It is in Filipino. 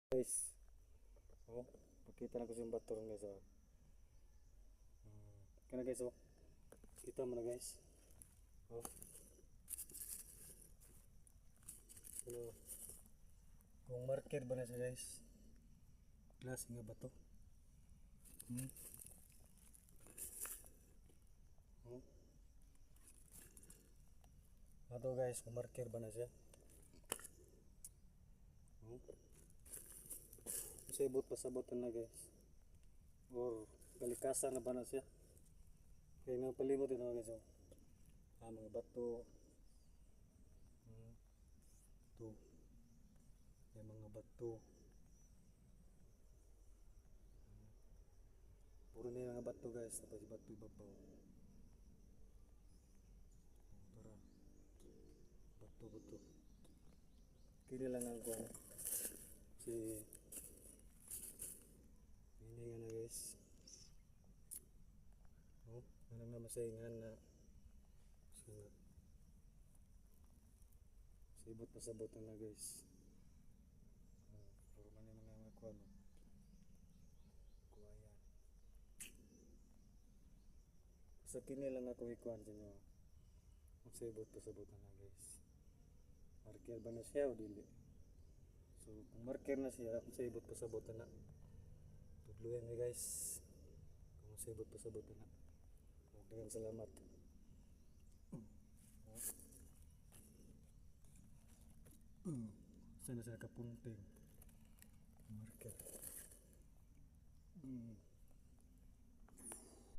Guys, oh, pakita na ko sa bato ron guys. Oh. Kana guys, oh. Kita mo na guys. Oh. Ano, kung marker ba na siya guys? Klase nga bato. Oh. Ato guys, kung marker ba na siya? Oh. Sabot pasabotan na guys, or kalikasan na ba na siya? Kaya nga palimot din ako guys, oh. Mga bato, ito, may mga bato, puro na yung mga bato guys, tapos bato ibabaw. Tara, bato bato, kini lang ang kuha si ini nga na guys. Oh, manang na masaingan na sunod. Sibot pasabot na guys. Puro man yung mga kuha mo. Kuha yan. Sa kini lang ako ikuhan sa inyo. Sibot pasabot na guys. Marker ba na siya o dili? So kung marker na siya, sibot pasabot na. Tudluyan na guys. Kung sibot pasabot na. Daghang salamat. Sana sa kapunting marker.